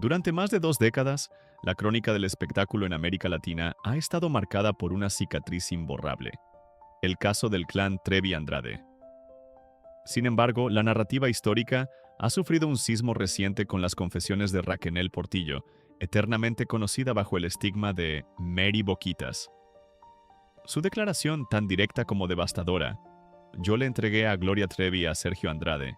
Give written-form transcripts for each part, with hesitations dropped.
Durante más de 2 décadas, la crónica del espectáculo en América Latina ha estado marcada por una cicatriz imborrable, el caso del clan Trevi Andrade. Sin embargo, la narrativa histórica ha sufrido un sismo reciente con las confesiones de Raquel Portillo, eternamente conocida bajo el estigma de Mary Boquitas. Su declaración, tan directa como devastadora, "Yo le entregué a Gloria Trevi a Sergio Andrade",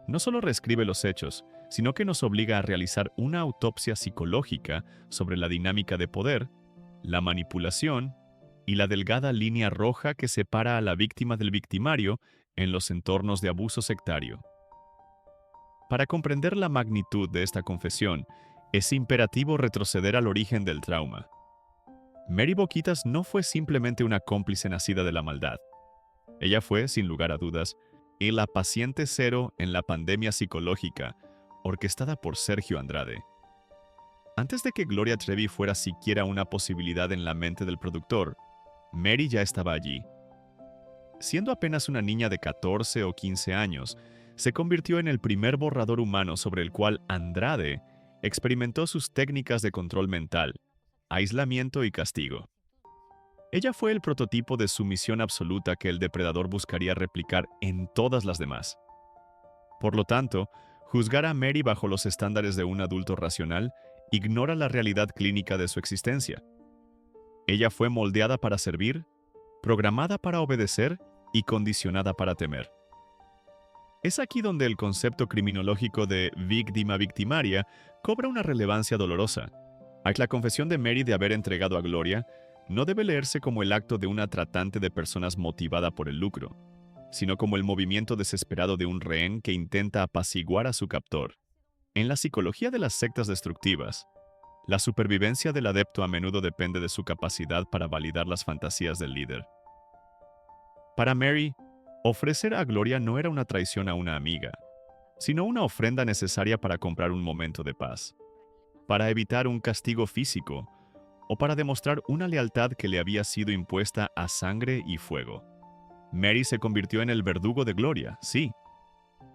no solo reescribe los hechos, sino que nos obliga a realizar una autopsia psicológica sobre la dinámica de poder, la manipulación y la delgada línea roja que separa a la víctima del victimario en los entornos de abuso sectario. Para comprender la magnitud de esta confesión, es imperativo retroceder al origen del trauma. Mary Boquitas no fue simplemente una cómplice nacida de la maldad. Ella fue, sin lugar a dudas, la paciente cero en la pandemia psicológica orquestada por Sergio Andrade. Antes de que Gloria Trevi fuera siquiera una posibilidad en la mente del productor, Mary ya estaba allí. Siendo apenas una niña de 14 o 15 años, se convirtió en el primer borrador humano sobre el cual Andrade experimentó sus técnicas de control mental, aislamiento y castigo. Ella fue el prototipo de sumisión absoluta que el depredador buscaría replicar en todas las demás. Por lo tanto, juzgar a Mary bajo los estándares de un adulto racional ignora la realidad clínica de su existencia. Ella fue moldeada para servir, programada para obedecer y condicionada para temer. Es aquí donde el concepto criminológico de víctima victimaria cobra una relevancia dolorosa. La confesión de Mary de haber entregado a Gloria no debe leerse como el acto de una tratante de personas motivada por el lucro, sino como el movimiento desesperado de un rehén que intenta apaciguar a su captor. En la psicología de las sectas destructivas, la supervivencia del adepto a menudo depende de su capacidad para validar las fantasías del líder. Para Mary, ofrecer a Gloria no era una traición a una amiga, sino una ofrenda necesaria para comprar un momento de paz, para evitar un castigo físico o para demostrar una lealtad que le había sido impuesta a sangre y fuego. Mary se convirtió en el verdugo de Gloria, sí,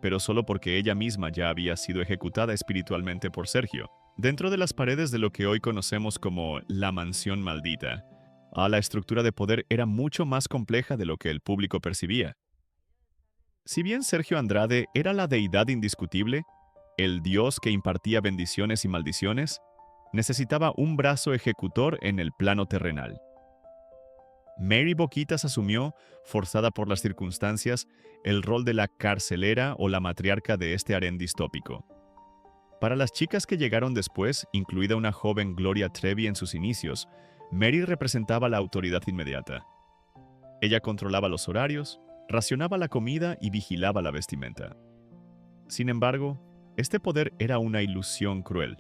pero solo porque ella misma ya había sido ejecutada espiritualmente por Sergio, dentro de las paredes de lo que hoy conocemos como la mansión maldita. La estructura de poder era mucho más compleja de lo que el público percibía. Si bien Sergio Andrade era la deidad indiscutible, el dios que impartía bendiciones y maldiciones, necesitaba un brazo ejecutor en el plano terrenal. Mary Boquitas asumió, forzada por las circunstancias, el rol de la carcelera o la matriarca de este harén distópico. Para las chicas que llegaron después, incluida una joven Gloria Trevi en sus inicios, Mary representaba la autoridad inmediata. Ella controlaba los horarios, racionaba la comida y vigilaba la vestimenta. Sin embargo, este poder era una ilusión cruel.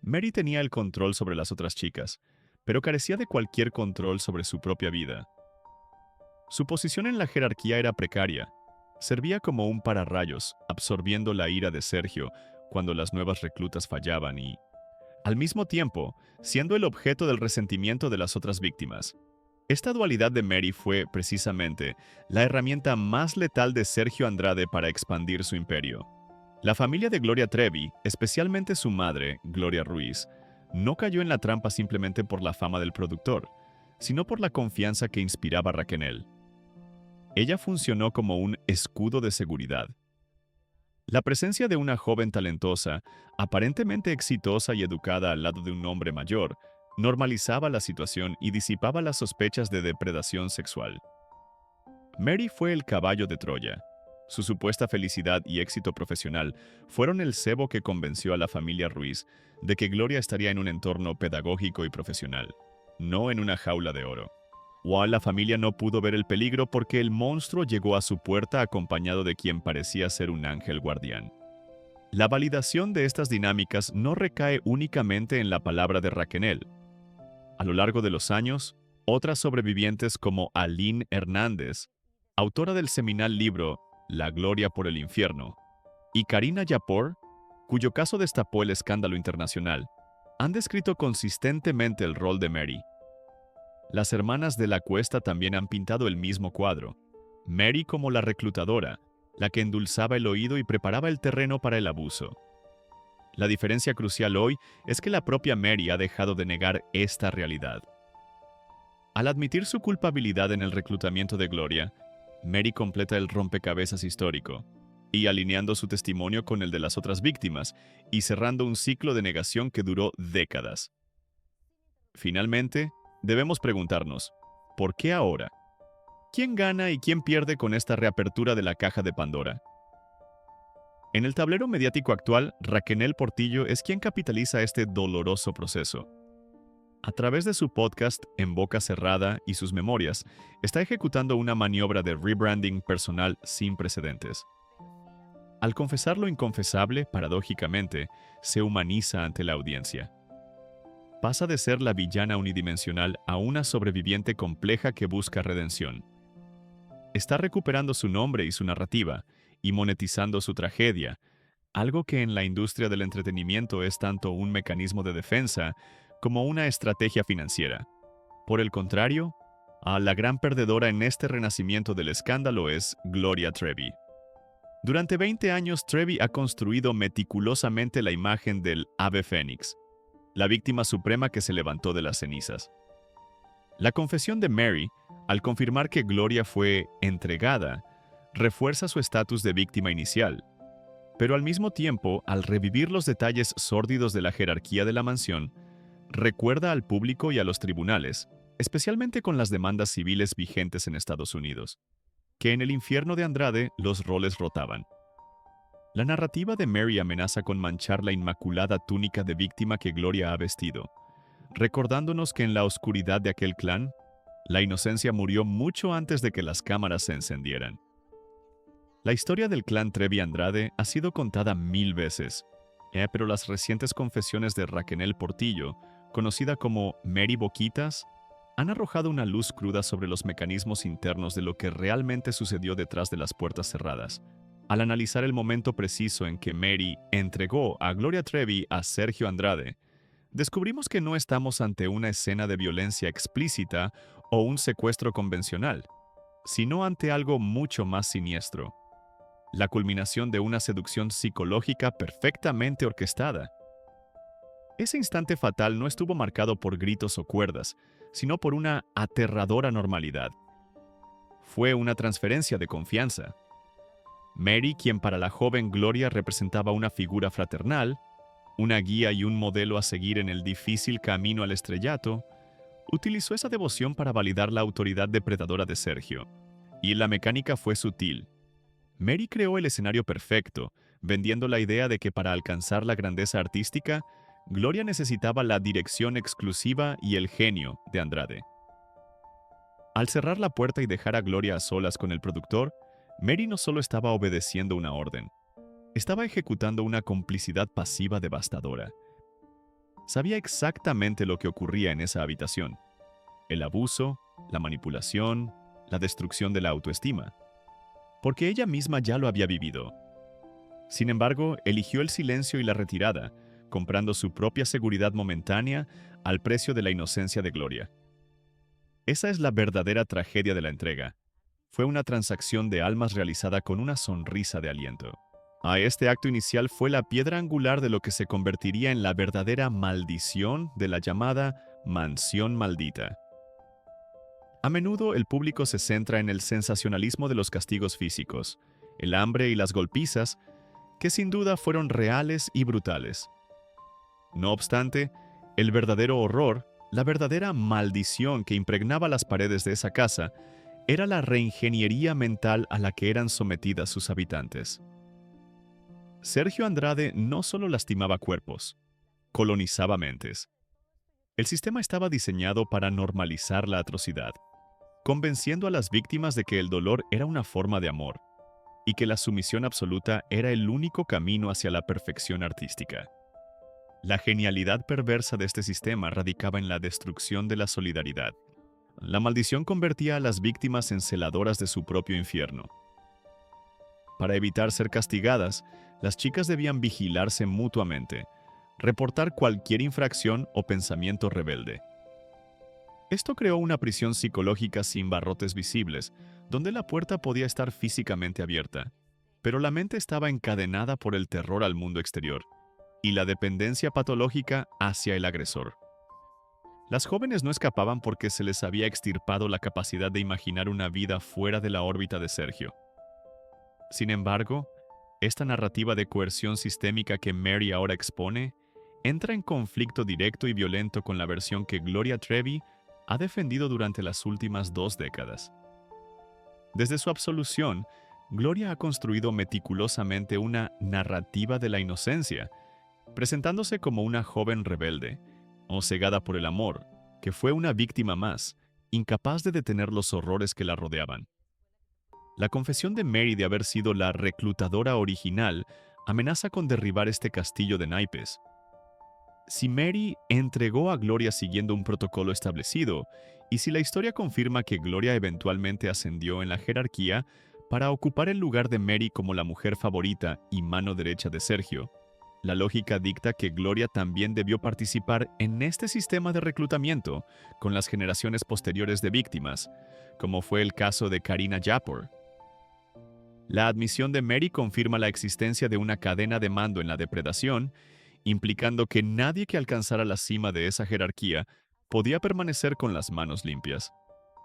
Mary tenía el control sobre las otras chicas, pero carecía de cualquier control sobre su propia vida. Su posición en la jerarquía era precaria. Servía como un pararrayos, absorbiendo la ira de Sergio cuando las nuevas reclutas fallaban y, al mismo tiempo, siendo el objeto del resentimiento de las otras víctimas. Esta dualidad de Mary fue, precisamente, la herramienta más letal de Sergio Andrade para expandir su imperio. La familia de Gloria Trevi, especialmente su madre, Gloria Ruiz, no cayó en la trampa simplemente por la fama del productor, sino por la confianza que inspiraba Raquel. Ella funcionó como un escudo de seguridad. La presencia de una joven talentosa, aparentemente exitosa y educada al lado de un hombre mayor, normalizaba la situación y disipaba las sospechas de depredación sexual. Mary fue el caballo de Troya. Su supuesta felicidad y éxito profesional fueron el cebo que convenció a la familia Ruiz de que Gloria estaría en un entorno pedagógico y profesional, no en una jaula de oro. La familia no pudo ver el peligro porque el monstruo llegó a su puerta acompañado de quien parecía ser un ángel guardián. La validación de estas dinámicas no recae únicamente en la palabra de Raquel. A lo largo de los años, otras sobrevivientes como Aline Hernández, autora del seminal libro La Gloria por el Infierno, y Karina Yapor, cuyo caso destapó el escándalo internacional, han descrito consistentemente el rol de Mary. Las hermanas de la Cuesta también han pintado el mismo cuadro. Mary como la reclutadora, la que endulzaba el oído y preparaba el terreno para el abuso. La diferencia crucial hoy es que la propia Mary ha dejado de negar esta realidad. Al admitir su culpabilidad en el reclutamiento de Gloria, Mary completa el rompecabezas histórico, y alineando su testimonio con el de las otras víctimas, y cerrando un ciclo de negación que duró décadas. Finalmente, debemos preguntarnos, ¿por qué ahora? ¿Quién gana y quién pierde con esta reapertura de la caja de Pandora? En el tablero mediático actual, Raquel Portillo es quien capitaliza este doloroso proceso. A través de su podcast En Boca Cerrada y sus memorias, está ejecutando una maniobra de rebranding personal sin precedentes. Al confesar lo inconfesable, paradójicamente, se humaniza ante la audiencia. Pasa de ser la villana unidimensional a una sobreviviente compleja que busca redención. Está recuperando su nombre y su narrativa, y monetizando su tragedia, algo que en la industria del entretenimiento es tanto un mecanismo de defensa como una estrategia financiera. Por el contrario, la gran perdedora en este renacimiento del escándalo es Gloria Trevi. Durante 20 años, Trevi ha construido meticulosamente la imagen del ave fénix, la víctima suprema que se levantó de las cenizas. La confesión de Mary, al confirmar que Gloria fue entregada, refuerza su estatus de víctima inicial, pero al mismo tiempo, al revivir los detalles sórdidos de la jerarquía de la mansión, recuerda al público y a los tribunales, especialmente con las demandas civiles vigentes en Estados Unidos, que en el infierno de Andrade los roles rotaban. La narrativa de Mary amenaza con manchar la inmaculada túnica de víctima que Gloria ha vestido, recordándonos que en la oscuridad de aquel clan, la inocencia murió mucho antes de que las cámaras se encendieran. La historia del clan Trevi Andrade ha sido contada 1000 veces, pero las recientes confesiones de Raquel Portillo, conocida como Mary Boquitas, han arrojado una luz cruda sobre los mecanismos internos de lo que realmente sucedió detrás de las puertas cerradas. Al analizar el momento preciso en que Mary entregó a Gloria Trevi a Sergio Andrade, descubrimos que no estamos ante una escena de violencia explícita o un secuestro convencional, sino ante algo mucho más siniestro. La culminación de una seducción psicológica perfectamente orquestada. Ese instante fatal no estuvo marcado por gritos o cuerdas, sino por una aterradora normalidad. Fue una transferencia de confianza. Mary, quien para la joven Gloria representaba una figura fraternal, una guía y un modelo a seguir en el difícil camino al estrellato, utilizó esa devoción para validar la autoridad depredadora de Sergio. Y la mecánica fue sutil. Mary creó el escenario perfecto, vendiendo la idea de que para alcanzar la grandeza artística, Gloria necesitaba la dirección exclusiva y el genio de Andrade. Al cerrar la puerta y dejar a Gloria a solas con el productor, Mary no solo estaba obedeciendo una orden, estaba ejecutando una complicidad pasiva devastadora. Sabía exactamente lo que ocurría en esa habitación: el abuso, la manipulación, la destrucción de la autoestima, porque ella misma ya lo había vivido. Sin embargo, eligió el silencio y la retirada, comprando su propia seguridad momentánea al precio de la inocencia de Gloria. Esa es la verdadera tragedia de la entrega. Fue una transacción de almas realizada con una sonrisa de aliento. Este acto inicial fue la piedra angular de lo que se convertiría en la verdadera maldición de la llamada mansión maldita. A menudo el público se centra en el sensacionalismo de los castigos físicos, el hambre y las golpizas, que sin duda fueron reales y brutales. No obstante, el verdadero horror, la verdadera maldición que impregnaba las paredes de esa casa, era la reingeniería mental a la que eran sometidas sus habitantes. Sergio Andrade no solo lastimaba cuerpos, colonizaba mentes. El sistema estaba diseñado para normalizar la atrocidad, convenciendo a las víctimas de que el dolor era una forma de amor y que la sumisión absoluta era el único camino hacia la perfección artística. La genialidad perversa de este sistema radicaba en la destrucción de la solidaridad. La maldición convertía a las víctimas en celadoras de su propio infierno. Para evitar ser castigadas, las chicas debían vigilarse mutuamente, reportar cualquier infracción o pensamiento rebelde. Esto creó una prisión psicológica sin barrotes visibles, donde la puerta podía estar físicamente abierta, pero la mente estaba encadenada por el terror al mundo exterior, y la dependencia patológica hacia el agresor. Las jóvenes no escapaban porque se les había extirpado la capacidad de imaginar una vida fuera de la órbita de Sergio. Sin embargo, esta narrativa de coerción sistémica que Mary ahora expone entra en conflicto directo y violento con la versión que Gloria Trevi ha defendido durante las últimas 2 décadas. Desde su absolución, Gloria ha construido meticulosamente una narrativa de la inocencia, presentándose como una joven rebelde, o cegada por el amor, que fue una víctima más, incapaz de detener los horrores que la rodeaban. La confesión de Mary de haber sido la reclutadora original amenaza con derribar este castillo de naipes. Si Mary entregó a Gloria siguiendo un protocolo establecido, y si la historia confirma que Gloria eventualmente ascendió en la jerarquía para ocupar el lugar de Mary como la mujer favorita y mano derecha de Sergio, la lógica dicta que Gloria también debió participar en este sistema de reclutamiento con las generaciones posteriores de víctimas, como fue el caso de Karina Yapor. La admisión de Mary confirma la existencia de una cadena de mando en la depredación, implicando que nadie que alcanzara la cima de esa jerarquía podía permanecer con las manos limpias.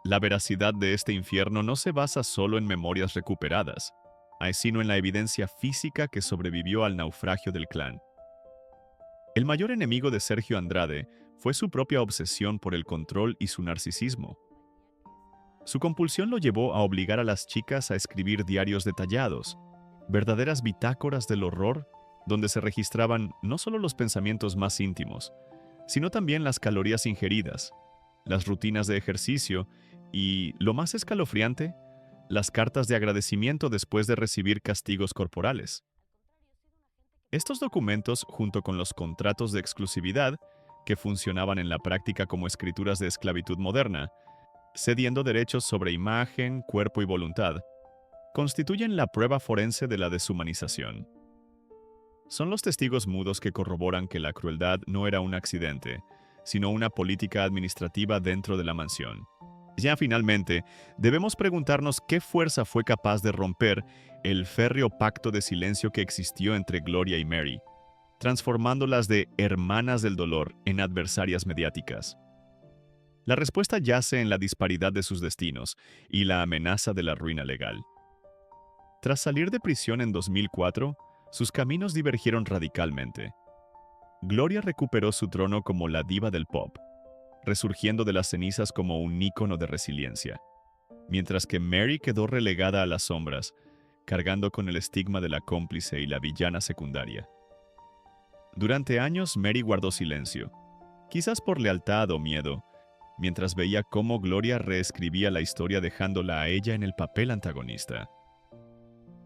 La veracidad de este infierno no se basa solo en memorias recuperadas, sino en la evidencia física que sobrevivió al naufragio del clan. El mayor enemigo de Sergio Andrade fue su propia obsesión por el control y su narcisismo. Su compulsión lo llevó a obligar a las chicas a escribir diarios detallados, verdaderas bitácoras del horror, donde se registraban no solo los pensamientos más íntimos, sino también las calorías ingeridas, las rutinas de ejercicio y, lo más escalofriante, las cartas de agradecimiento después de recibir castigos corporales. Estos documentos, junto con los contratos de exclusividad, que funcionaban en la práctica como escrituras de esclavitud moderna, cediendo derechos sobre imagen, cuerpo y voluntad, constituyen la prueba forense de la deshumanización. Son los testigos mudos que corroboran que la crueldad no era un accidente, sino una política administrativa dentro de la mansión. Ya finalmente, debemos preguntarnos qué fuerza fue capaz de romper el férreo pacto de silencio que existió entre Gloria y Mary, transformándolas de hermanas del dolor en adversarias mediáticas. La respuesta yace en la disparidad de sus destinos y la amenaza de la ruina legal. Tras salir de prisión en 2004, sus caminos divergieron radicalmente. Gloria recuperó su trono como la diva del pop, resurgiendo de las cenizas como un ícono de resiliencia, mientras que Mary quedó relegada a las sombras, cargando con el estigma de la cómplice y la villana secundaria. Durante años, Mary guardó silencio, quizás por lealtad o miedo, mientras veía cómo Gloria reescribía la historia dejándola a ella en el papel antagonista.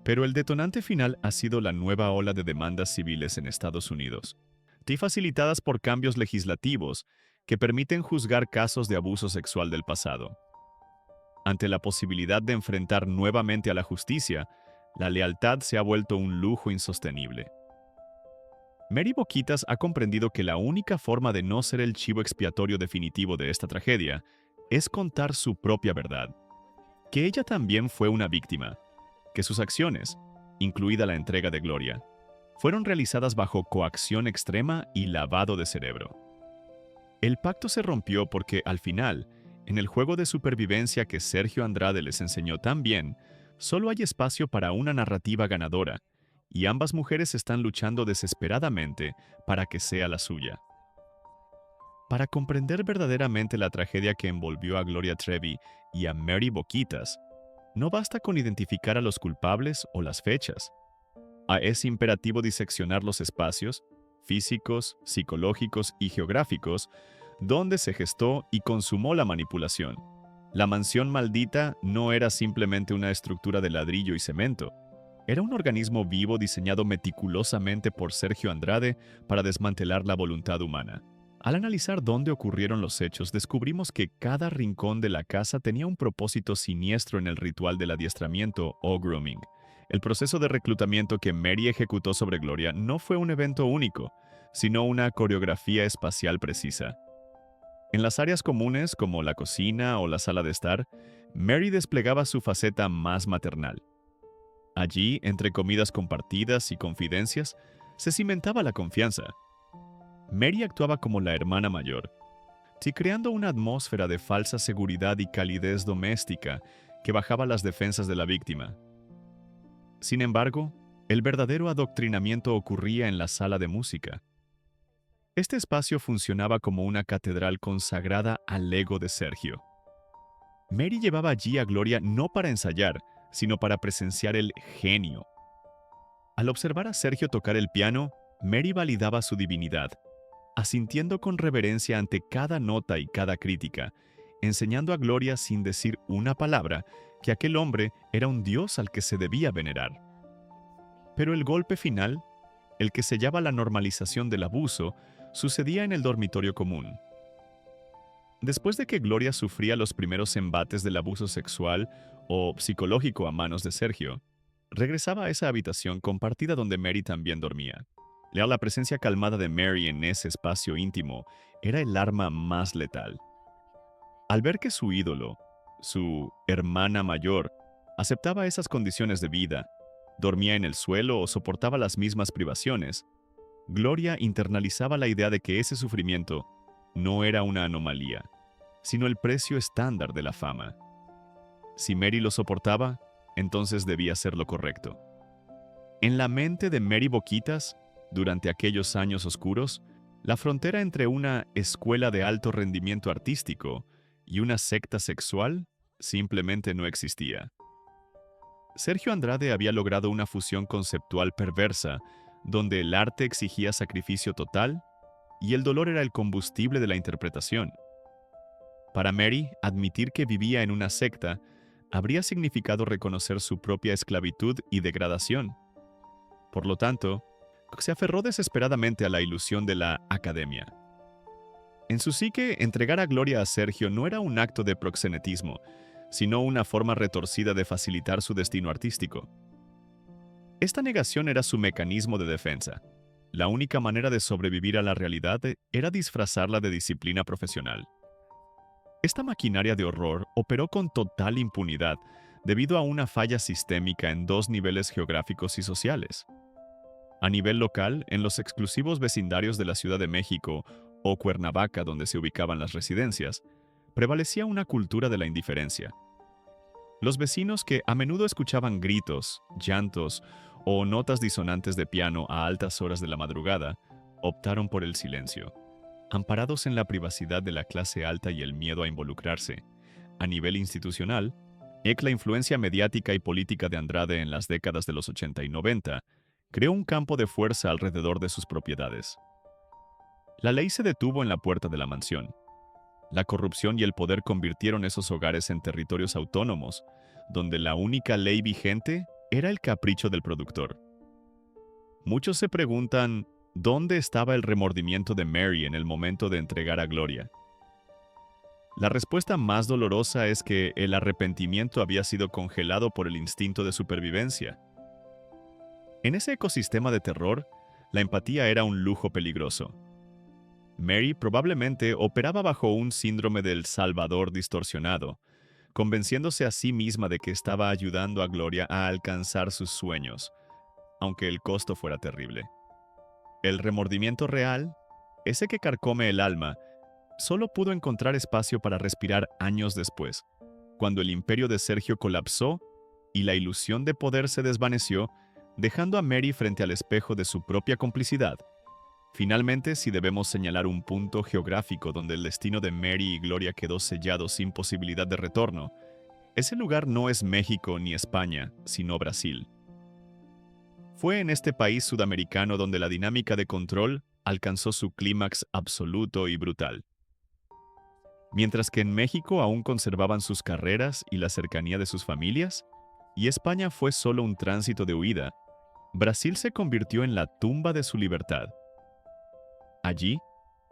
Pero el detonante final ha sido la nueva ola de demandas civiles en Estados Unidos, facilitadas por cambios legislativos que permiten juzgar casos de abuso sexual del pasado. Ante la posibilidad de enfrentar nuevamente a la justicia, la lealtad se ha vuelto un lujo insostenible. Mary Boquitas ha comprendido que la única forma de no ser el chivo expiatorio definitivo de esta tragedia es contar su propia verdad, que ella también fue una víctima, que sus acciones, incluida la entrega de Gloria, fueron realizadas bajo coacción extrema y lavado de cerebro. El pacto se rompió porque, al final, en el juego de supervivencia que Sergio Andrade les enseñó tan bien, solo hay espacio para una narrativa ganadora, y ambas mujeres están luchando desesperadamente para que sea la suya. Para comprender verdaderamente la tragedia que envolvió a Gloria Trevi y a Mary Boquitas, no basta con identificar a los culpables o las fechas. Es imperativo diseccionar los espacios, físicos, psicológicos y geográficos, donde se gestó y consumó la manipulación. La mansión maldita no era simplemente una estructura de ladrillo y cemento. Era un organismo vivo diseñado meticulosamente por Sergio Andrade para desmantelar la voluntad humana. Al analizar dónde ocurrieron los hechos, descubrimos que cada rincón de la casa tenía un propósito siniestro en el ritual del adiestramiento o grooming. El proceso de reclutamiento que Mary ejecutó sobre Gloria no fue un evento único, sino una coreografía espacial precisa. En las áreas comunes, como la cocina o la sala de estar, Mary desplegaba su faceta más maternal. Allí, entre comidas compartidas y confidencias, se cimentaba la confianza. Mary actuaba como la hermana mayor, sí, creando una atmósfera de falsa seguridad y calidez doméstica que bajaba las defensas de la víctima. Sin embargo, el verdadero adoctrinamiento ocurría en la sala de música. Este espacio funcionaba como una catedral consagrada al ego de Sergio. Mary llevaba allí a Gloria no para ensayar, sino para presenciar el genio. Al observar a Sergio tocar el piano, Mary validaba su divinidad, asintiendo con reverencia ante cada nota y cada crítica, enseñando a Gloria sin decir una palabra que aquel hombre era un dios al que se debía venerar. Pero el golpe final, el que sellaba la normalización del abuso, sucedía en el dormitorio común. Después de que Gloria sufría los primeros embates del abuso sexual o psicológico a manos de Sergio, regresaba a esa habitación compartida donde Mary también dormía. La presencia calmada de Mary en ese espacio íntimo era el arma más letal. Al ver que su ídolo, su hermana mayor, aceptaba esas condiciones de vida, dormía en el suelo o soportaba las mismas privaciones, Gloria internalizaba la idea de que ese sufrimiento no era una anomalía, sino el precio estándar de la fama. Si Mary lo soportaba, entonces debía ser lo correcto. En la mente de Mary Boquitas, durante aquellos años oscuros, la frontera entre una escuela de alto rendimiento artístico y una secta sexual simplemente no existía. Sergio Andrade había logrado una fusión conceptual perversa, donde el arte exigía sacrificio total y el dolor era el combustible de la interpretación. Para Mary, admitir que vivía en una secta habría significado reconocer su propia esclavitud y degradación. Por lo tanto, se aferró desesperadamente a la ilusión de la academia. En su psique, entregar a Gloria a Sergio no era un acto de proxenetismo, sino una forma retorcida de facilitar su destino artístico. Esta negación era su mecanismo de defensa. La única manera de sobrevivir a la realidad era disfrazarla de disciplina profesional. Esta maquinaria de horror operó con total impunidad debido a una falla sistémica en dos niveles geográficos y sociales. A nivel local, en los exclusivos vecindarios de la Ciudad de México o Cuernavaca, donde se ubicaban las residencias, prevalecía una cultura de la indiferencia. Los vecinos, que a menudo escuchaban gritos, llantos o notas disonantes de piano a altas horas de la madrugada, optaron por el silencio. Amparados en la privacidad de la clase alta y el miedo a involucrarse, a nivel institucional, la influencia mediática y política de Andrade en las décadas de los 80 y 90 creó un campo de fuerza alrededor de sus propiedades. La ley se detuvo en la puerta de la mansión. La corrupción y el poder convirtieron esos hogares en territorios autónomos, donde la única ley vigente era el capricho del productor. Muchos se preguntan, ¿dónde estaba el remordimiento de Mary en el momento de entregar a Gloria? La respuesta más dolorosa es que el arrepentimiento había sido congelado por el instinto de supervivencia. En ese ecosistema de terror, la empatía era un lujo peligroso. Mary probablemente operaba bajo un síndrome del Salvador distorsionado, convenciéndose a sí misma de que estaba ayudando a Gloria a alcanzar sus sueños, aunque el costo fuera terrible. El remordimiento real, ese que carcome el alma, solo pudo encontrar espacio para respirar años después, cuando el imperio de Sergio colapsó y la ilusión de poder se desvaneció, dejando a Mary frente al espejo de su propia complicidad. Finalmente, si debemos señalar un punto geográfico donde el destino de Mary y Gloria quedó sellado sin posibilidad de retorno, ese lugar no es México ni España, sino Brasil. Fue en este país sudamericano donde la dinámica de control alcanzó su clímax absoluto y brutal. Mientras que en México aún conservaban sus carreras y la cercanía de sus familias, y España fue solo un tránsito de huida, Brasil se convirtió en la tumba de su libertad. Allí,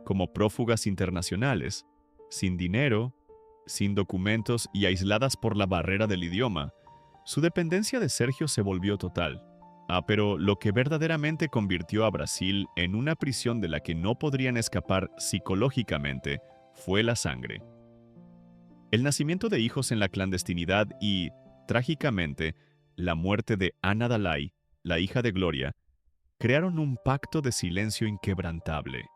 como prófugas internacionales, sin dinero, sin documentos y aisladas por la barrera del idioma, su dependencia de Sergio se volvió total. Pero lo que verdaderamente convirtió a Brasil en una prisión de la que no podrían escapar psicológicamente fue la sangre. El nacimiento de hijos en la clandestinidad y, trágicamente, la muerte de Ana Dalai, la hija de Gloria, crearon un pacto de silencio inquebrantable.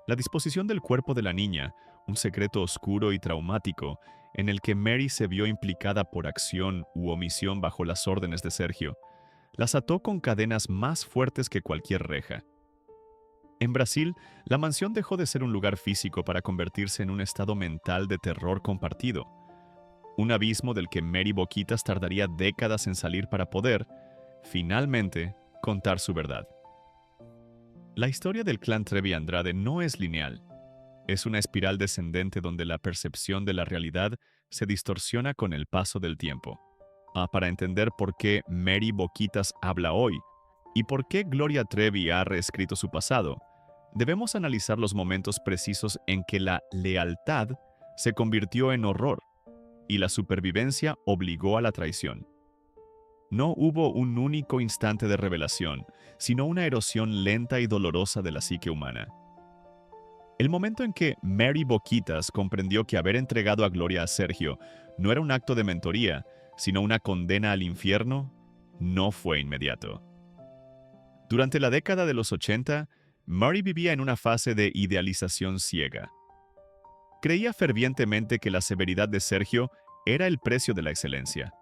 La disposición del cuerpo de la niña, un secreto oscuro y traumático, en el que Mary se vio implicada por acción u omisión bajo las órdenes de Sergio, las ató con cadenas más fuertes que cualquier reja. En Brasil, la mansión dejó de ser un lugar físico para convertirse en un estado mental de terror compartido, un abismo del que Mary Boquitas tardaría décadas en salir para poder, finalmente, contar su verdad. La historia del clan Trevi Andrade no es lineal. Es una espiral descendente donde la percepción de la realidad se distorsiona con el paso del tiempo. Para entender por qué Mary Boquitas habla hoy y por qué Gloria Trevi ha reescrito su pasado, debemos analizar los momentos precisos en que la lealtad se convirtió en horror y la supervivencia obligó a la traición. No hubo un único instante de revelación, sino una erosión lenta y dolorosa de la psique humana. El momento en que Mary Boquitas comprendió que haber entregado a Gloria a Sergio no era un acto de mentoría, sino una condena al infierno, no fue inmediato. Durante la década de los 80, Mary vivía en una fase de idealización ciega. Creía fervientemente que la severidad de Sergio era el precio de la excelencia,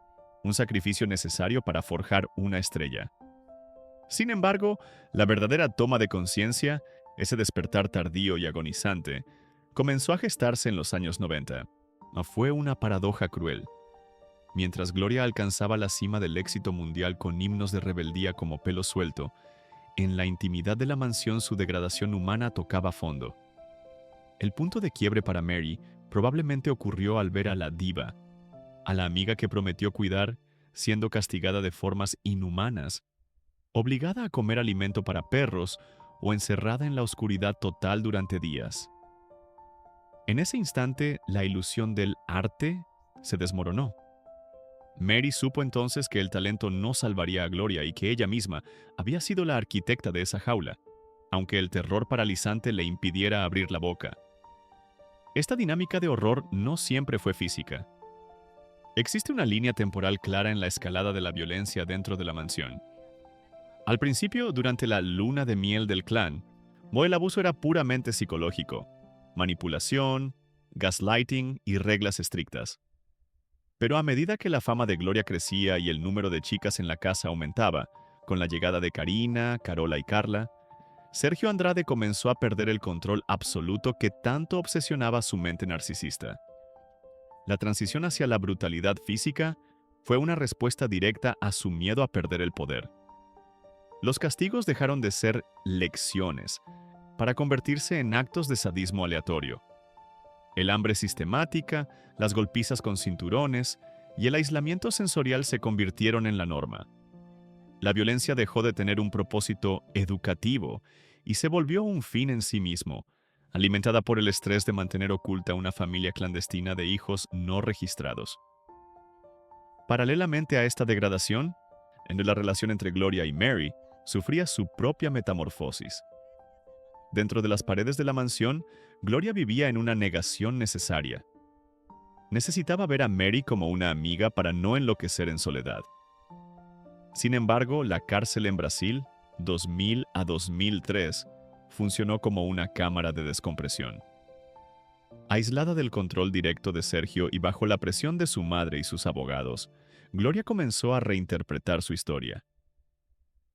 un sacrificio necesario para forjar una estrella. Sin embargo, la verdadera toma de conciencia, ese despertar tardío y agonizante, comenzó a gestarse en los años 90. Fue una paradoja cruel. Mientras Gloria alcanzaba la cima del éxito mundial con himnos de rebeldía como Pelo Suelto, en la intimidad de la mansión su degradación humana tocaba fondo. El punto de quiebre para Mary probablemente ocurrió al ver a la diva, a la amiga que prometió cuidar, siendo castigada de formas inhumanas, obligada a comer alimento para perros o encerrada en la oscuridad total durante días. En ese instante, la ilusión del arte se desmoronó. Mary supo entonces que el talento no salvaría a Gloria y que ella misma había sido la arquitecta de esa jaula, aunque el terror paralizante le impidiera abrir la boca. Esta dinámica de horror no siempre fue física. Existe una línea temporal clara en la escalada de la violencia dentro de la mansión. Al principio, durante la luna de miel del clan, el abuso era puramente psicológico, manipulación, gaslighting y reglas estrictas. Pero a medida que la fama de Gloria crecía y el número de chicas en la casa aumentaba, con la llegada de Karina, Carola y Carla, Sergio Andrade comenzó a perder el control absoluto que tanto obsesionaba su mente narcisista. La transición hacia la brutalidad física fue una respuesta directa a su miedo a perder el poder. Los castigos dejaron de ser lecciones para convertirse en actos de sadismo aleatorio. El hambre sistemática, las golpizas con cinturones y el aislamiento sensorial se convirtieron en la norma. La violencia dejó de tener un propósito educativo y se volvió un fin en sí mismo, alimentada por el estrés de mantener oculta una familia clandestina de hijos no registrados. Paralelamente a esta degradación, en la relación entre Gloria y Mary, sufría su propia metamorfosis. Dentro de las paredes de la mansión, Gloria vivía en una negación necesaria. Necesitaba ver a Mary como una amiga para no enloquecer en soledad. Sin embargo, la cárcel en Brasil, 2000 a 2003, funcionó como una cámara de descompresión. Aislada del control directo de Sergio y bajo la presión de su madre y sus abogados, Gloria comenzó a reinterpretar su historia.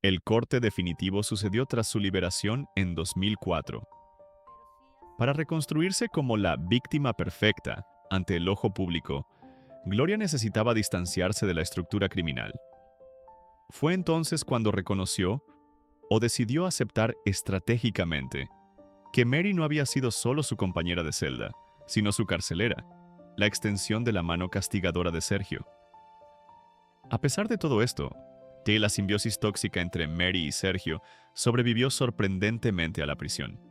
El corte definitivo sucedió tras su liberación en 2004. Para reconstruirse como la víctima perfecta ante el ojo público, Gloria necesitaba distanciarse de la estructura criminal. Fue entonces cuando reconoció, o decidió aceptar estratégicamente, que Mary no había sido solo su compañera de celda, sino su carcelera, la extensión de la mano castigadora de Sergio. A pesar de todo esto, que la simbiosis tóxica entre Mary y Sergio sobrevivió sorprendentemente a la prisión.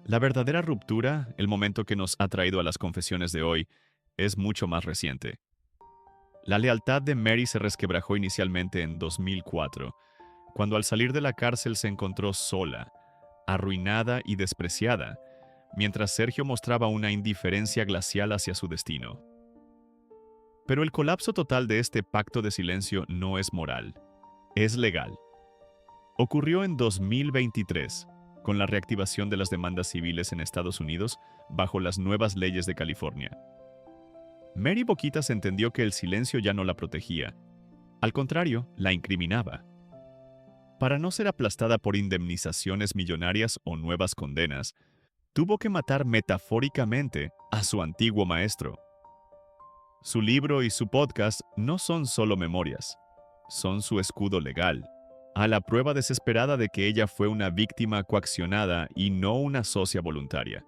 La verdadera ruptura, el momento que nos ha traído a las confesiones de hoy, es mucho más reciente. La lealtad de Mary se resquebrajó inicialmente en 2004, cuando al salir de la cárcel se encontró sola, arruinada y despreciada, mientras Sergio mostraba una indiferencia glacial hacia su destino. Pero el colapso total de este pacto de silencio no es moral, es legal. Ocurrió en 2023, con la reactivación de las demandas civiles en Estados Unidos bajo las nuevas leyes de California. Mary Boquitas entendió que el silencio ya no la protegía. Al contrario, la incriminaba. Para no ser aplastada por indemnizaciones millonarias o nuevas condenas, tuvo que matar metafóricamente a su antiguo maestro. Su libro y su podcast no son solo memorias, son su escudo legal, a la prueba desesperada de que ella fue una víctima coaccionada y no una socia voluntaria.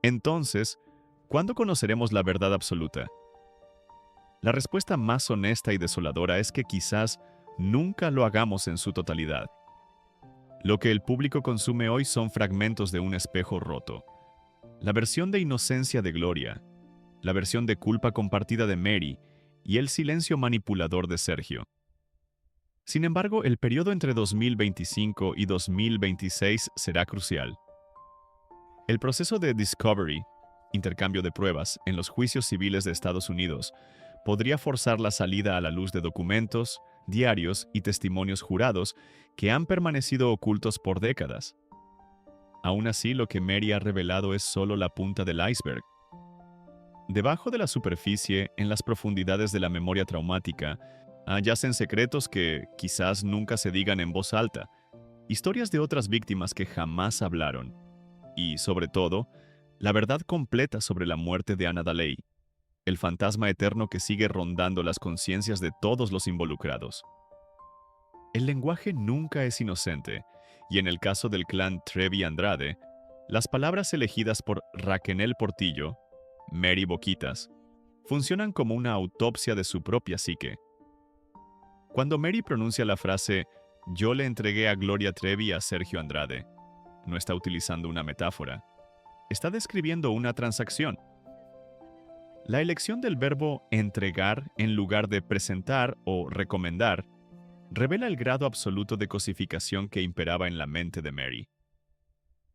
Entonces, ¿cuándo conoceremos la verdad absoluta? La respuesta más honesta y desoladora es que quizás nunca lo hagamos en su totalidad. Lo que el público consume hoy son fragmentos de un espejo roto. La versión de inocencia de Gloria, la versión de culpa compartida de Mary y el silencio manipulador de Sergio. Sin embargo, el periodo entre 2025 y 2026 será crucial. El proceso de discovery, intercambio de pruebas, en los juicios civiles de Estados Unidos, podría forzar la salida a la luz de documentos, diarios y testimonios jurados que han permanecido ocultos por décadas. Aún así, lo que Mary ha revelado es solo la punta del iceberg. Debajo de la superficie, en las profundidades de la memoria traumática, yacen secretos que quizás nunca se digan en voz alta, historias de otras víctimas que jamás hablaron, y, sobre todo, la verdad completa sobre la muerte de Anna Daley, el fantasma eterno que sigue rondando las conciencias de todos los involucrados. El lenguaje nunca es inocente, y en el caso del clan Trevi Andrade, las palabras elegidas por Raquel Portillo, Mary Boquitas, funcionan como una autopsia de su propia psique. Cuando Mary pronuncia la frase «Yo le entregué a Gloria Trevi a Sergio Andrade», no está utilizando una metáfora, está describiendo una transacción. La elección del verbo entregar en lugar de presentar o recomendar revela el grado absoluto de cosificación que imperaba en la mente de Mary.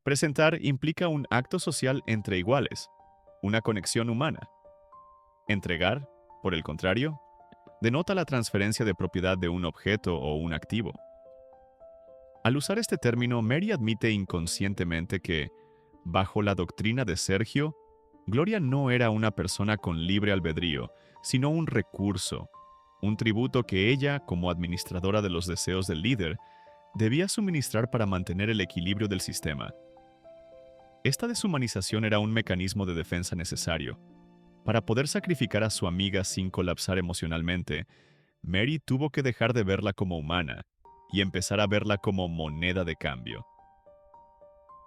Presentar implica un acto social entre iguales, una conexión humana. Entregar, por el contrario, denota la transferencia de propiedad de un objeto o un activo. Al usar este término, Mary admite inconscientemente que, bajo la doctrina de Sergio, Gloria no era una persona con libre albedrío, sino un recurso, un tributo que ella, como administradora de los deseos del líder, debía suministrar para mantener el equilibrio del sistema. Esta deshumanización era un mecanismo de defensa necesario. Para poder sacrificar a su amiga sin colapsar emocionalmente, Mary tuvo que dejar de verla como humana y empezar a verla como moneda de cambio.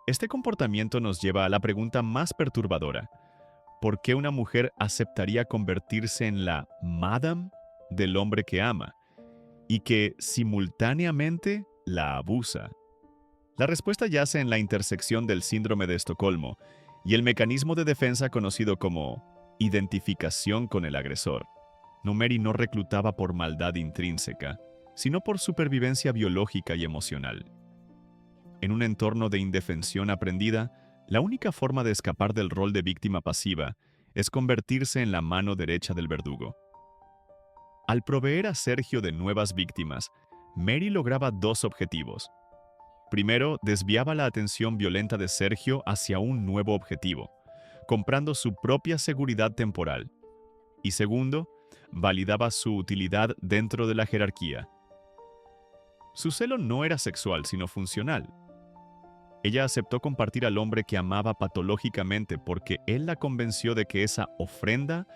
Este comportamiento nos lleva a la pregunta más perturbadora. ¿Por qué una mujer aceptaría convertirse en la madame del hombre que ama y que simultáneamente la abusa? La respuesta yace en la intersección del síndrome de Estocolmo y el mecanismo de defensa conocido como identificación con el agresor. Mary no reclutaba por maldad intrínseca, sino por supervivencia biológica y emocional. En un entorno de indefensión aprendida, la única forma de escapar del rol de víctima pasiva es convertirse en la mano derecha del verdugo. Al proveer a Sergio de nuevas víctimas, Mary lograba dos objetivos. Primero, desviaba la atención violenta de Sergio hacia un nuevo objetivo, comprando su propia seguridad temporal. Y segundo, validaba su utilidad dentro de la jerarquía. Su celo no era sexual, sino funcional. Ella aceptó compartir al hombre que amaba patológicamente porque él la convenció de que esa ofrenda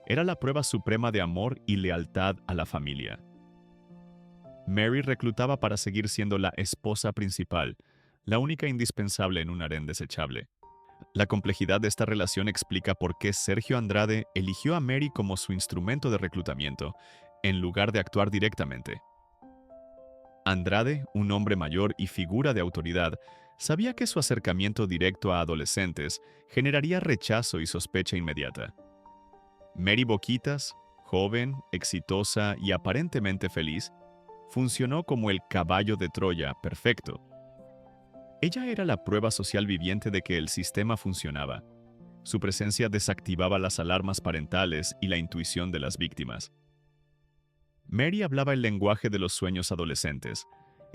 era la prueba suprema de amor y lealtad a la familia. Mary reclutaba para seguir siendo la esposa principal, la única indispensable en un harén desechable. La complejidad de esta relación explica por qué Sergio Andrade eligió a Mary como su instrumento de reclutamiento, en lugar de actuar directamente. Andrade, un hombre mayor y figura de autoridad, sabía que su acercamiento directo a adolescentes generaría rechazo y sospecha inmediata. Mary Boquitas, joven, exitosa y aparentemente feliz, funcionó como el caballo de Troya perfecto. Ella era la prueba social viviente de que el sistema funcionaba. Su presencia desactivaba las alarmas parentales y la intuición de las víctimas. Mary hablaba el lenguaje de los sueños adolescentes,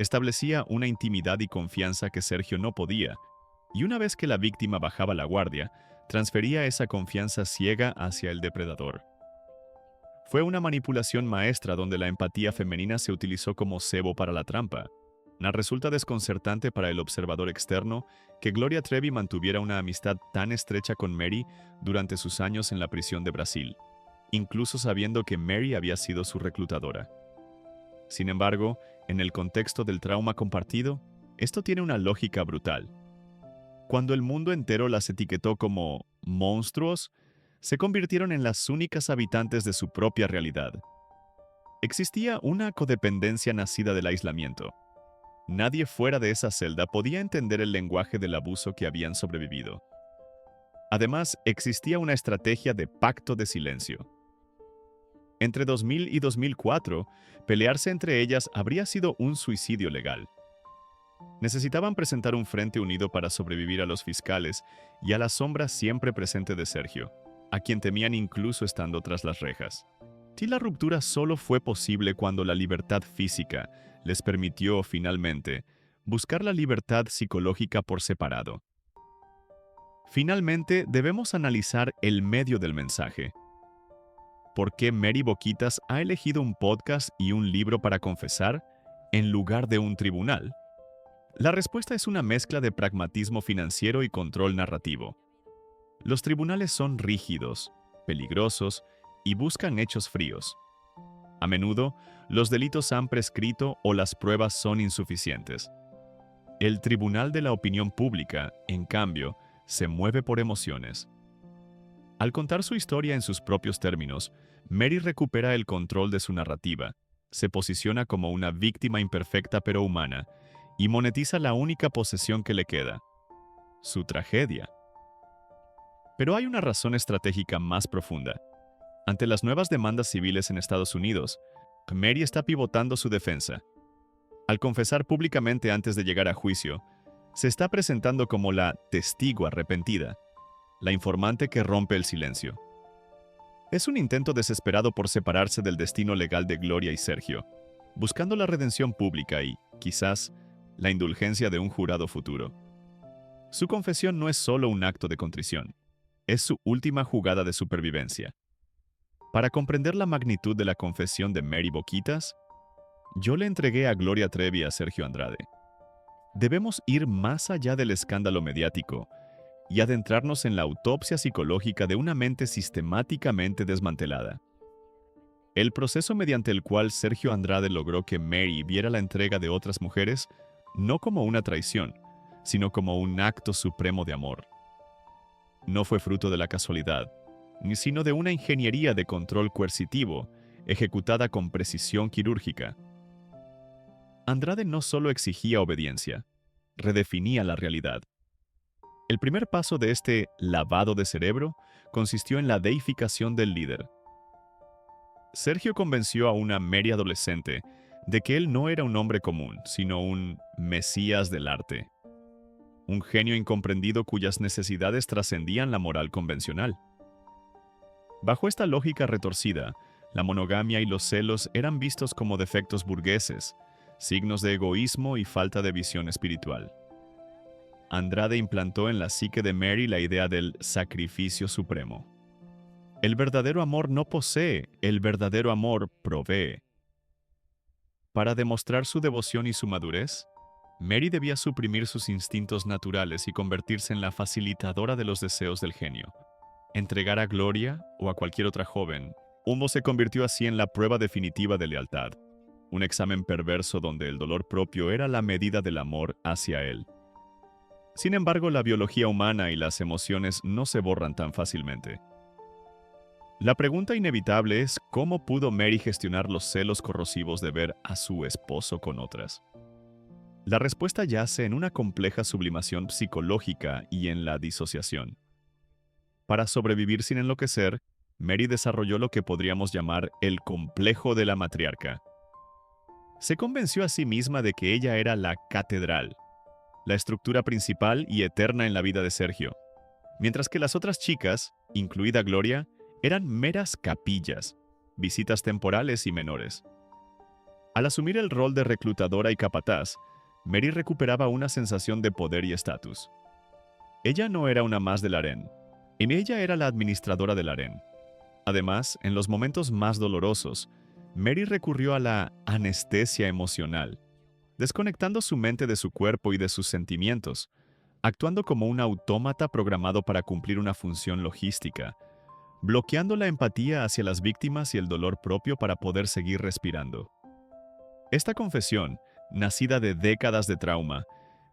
establecía una intimidad y confianza que Sergio no podía, y una vez que la víctima bajaba la guardia, transfería esa confianza ciega hacia el depredador. Fue una manipulación maestra donde la empatía femenina se utilizó como cebo para la trampa. Resulta desconcertante para el observador externo que Gloria Trevi mantuviera una amistad tan estrecha con Mary durante sus años en la prisión de Brasil, incluso sabiendo que Mary había sido su reclutadora. Sin embargo, en el contexto del trauma compartido, esto tiene una lógica brutal. Cuando el mundo entero las etiquetó como monstruos, se convirtieron en las únicas habitantes de su propia realidad. Existía una codependencia nacida del aislamiento. Nadie fuera de esa celda podía entender el lenguaje del abuso que habían sobrevivido. Además, existía una estrategia de pacto de silencio. Entre 2000 y 2004, pelearse entre ellas habría sido un suicidio legal. Necesitaban presentar un frente unido para sobrevivir a los fiscales y a la sombra siempre presente de Sergio, a quien temían incluso estando tras las rejas. Y la ruptura solo fue posible cuando la libertad física les permitió, finalmente, buscar la libertad psicológica por separado. Finalmente, debemos analizar el medio del mensaje. ¿Por qué Mary Boquitas ha elegido un podcast y un libro para confesar en lugar de un tribunal? La respuesta es una mezcla de pragmatismo financiero y control narrativo. Los tribunales son rígidos, peligrosos y buscan hechos fríos. A menudo, los delitos han prescrito o las pruebas son insuficientes. El tribunal de la opinión pública, en cambio, se mueve por emociones. Al contar su historia en sus propios términos, Mary recupera el control de su narrativa, se posiciona como una víctima imperfecta pero humana, y monetiza la única posesión que le queda: su tragedia. Pero hay una razón estratégica más profunda. Ante las nuevas demandas civiles en Estados Unidos, Mary está pivotando su defensa. Al confesar públicamente antes de llegar a juicio, se está presentando como la testigo arrepentida, la informante que rompe el silencio. Es un intento desesperado por separarse del destino legal de Gloria y Sergio, buscando la redención pública y, quizás, la indulgencia de un jurado futuro. Su confesión no es solo un acto de contrición, es su última jugada de supervivencia. Para comprender la magnitud de la confesión de Mary Boquitas, yo le entregué a Gloria Trevi a Sergio Andrade. Debemos ir más allá del escándalo mediático y adentrarnos en la autopsia psicológica de una mente sistemáticamente desmantelada. El proceso mediante el cual Sergio Andrade logró que Mary viera la entrega de otras mujeres no como una traición, sino como un acto supremo de amor. No fue fruto de la casualidad, sino de una ingeniería de control coercitivo ejecutada con precisión quirúrgica. Andrade no solo exigía obediencia, redefinía la realidad. El primer paso de este lavado de cerebro consistió en la deificación del líder. Sergio convenció a una Mary adolescente de que él no era un hombre común, sino un mesías del arte. Un genio incomprendido cuyas necesidades trascendían la moral convencional. Bajo esta lógica retorcida, la monogamia y los celos eran vistos como defectos burgueses, signos de egoísmo y falta de visión espiritual. Andrade implantó en la psique de Mary la idea del sacrificio supremo. El verdadero amor no posee, el verdadero amor provee. Para demostrar su devoción y su madurez, Mary debía suprimir sus instintos naturales y convertirse en la facilitadora de los deseos del genio. Entregar a Gloria o a cualquier otra joven, Humo se convirtió así en la prueba definitiva de lealtad, un examen perverso donde el dolor propio era la medida del amor hacia él. Sin embargo, la biología humana y las emociones no se borran tan fácilmente. La pregunta inevitable es cómo pudo Mary gestionar los celos corrosivos de ver a su esposo con otras. La respuesta yace en una compleja sublimación psicológica y en la disociación. Para sobrevivir sin enloquecer, Mary desarrolló lo que podríamos llamar el complejo de la matriarca. Se convenció a sí misma de que ella era la catedral, la estructura principal y eterna en la vida de Sergio, mientras que las otras chicas, incluida Gloria, eran meras capillas, visitas temporales y menores. Al asumir el rol de reclutadora y capataz, Mary recuperaba una sensación de poder y estatus. Ella no era una más del harén. Ella era la administradora del harén. Además, en los momentos más dolorosos, Mary recurrió a la anestesia emocional, desconectando su mente de su cuerpo y de sus sentimientos, actuando como un autómata programado para cumplir una función logística, bloqueando la empatía hacia las víctimas y el dolor propio para poder seguir respirando. Esta confesión, nacida de décadas de trauma,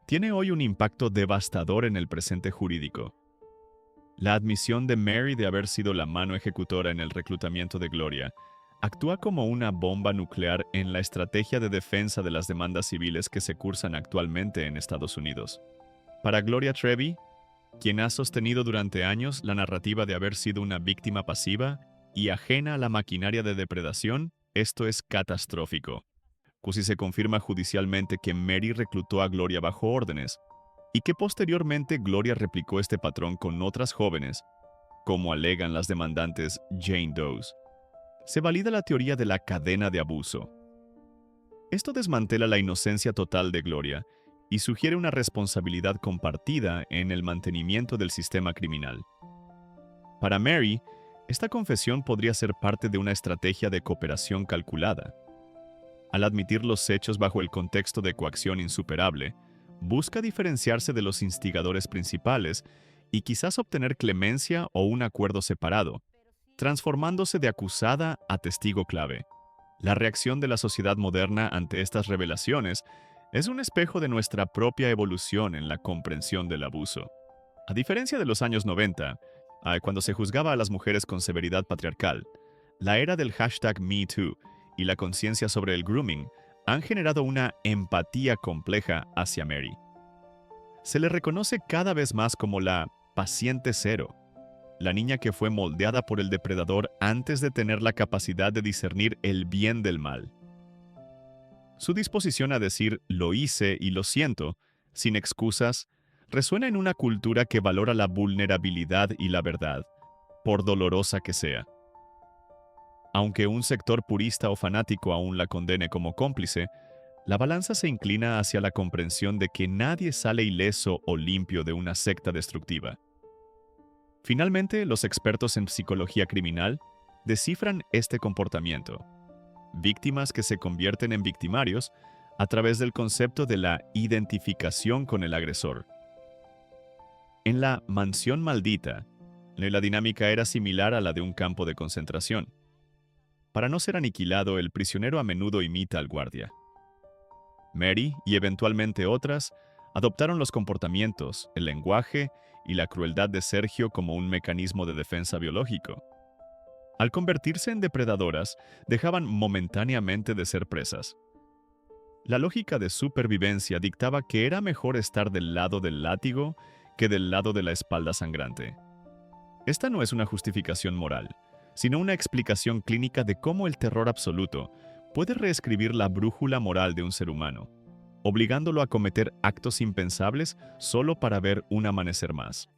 tiene hoy un impacto devastador en el presente jurídico. La admisión de Mary de haber sido la mano ejecutora en el reclutamiento de Gloria actúa como una bomba nuclear en la estrategia de defensa de las demandas civiles que se cursan actualmente en Estados Unidos. Para Gloria Trevi, quien ha sostenido durante años la narrativa de haber sido una víctima pasiva y ajena a la maquinaria de depredación, esto es catastrófico. Pues si se confirma judicialmente que Mary reclutó a Gloria bajo órdenes y que posteriormente Gloria replicó este patrón con otras jóvenes, como alegan las demandantes Jane Does, se valida la teoría de la cadena de abuso. Esto desmantela la inocencia total de Gloria y sugiere una responsabilidad compartida en el mantenimiento del sistema criminal. Para Mary, esta confesión podría ser parte de una estrategia de cooperación calculada. Al admitir los hechos bajo el contexto de coacción insuperable, busca diferenciarse de los instigadores principales y quizás obtener clemencia o un acuerdo separado, transformándose de acusada a testigo clave. La reacción de la sociedad moderna ante estas revelaciones es un espejo de nuestra propia evolución en la comprensión del abuso. A diferencia de los años 90, cuando se juzgaba a las mujeres con severidad patriarcal, la era del hashtag #MeToo y la conciencia sobre el grooming han generado una empatía compleja hacia Mary. Se le reconoce cada vez más como la paciente cero, la niña que fue moldeada por el depredador antes de tener la capacidad de discernir el bien del mal. Su disposición a decir "lo hice y lo siento", sin excusas, resuena en una cultura que valora la vulnerabilidad y la verdad, por dolorosa que sea. Aunque un sector purista o fanático aún la condene como cómplice, la balanza se inclina hacia la comprensión de que nadie sale ileso o limpio de una secta destructiva. Finalmente, los expertos en psicología criminal descifran este comportamiento. Víctimas que se convierten en victimarios a través del concepto de la identificación con el agresor. En la mansión maldita, la dinámica era similar a la de un campo de concentración. Para no ser aniquilado, el prisionero a menudo imita al guardia. Mary, y eventualmente otras, adoptaron los comportamientos, el lenguaje y la crueldad de Sergio como un mecanismo de defensa biológico. Al convertirse en depredadoras, dejaban momentáneamente de ser presas. La lógica de supervivencia dictaba que era mejor estar del lado del látigo que del lado de la espalda sangrante. Esta no es una justificación moral, sino una explicación clínica de cómo el terror absoluto puede reescribir la brújula moral de un ser humano, obligándolo a cometer actos impensables solo para ver un amanecer más.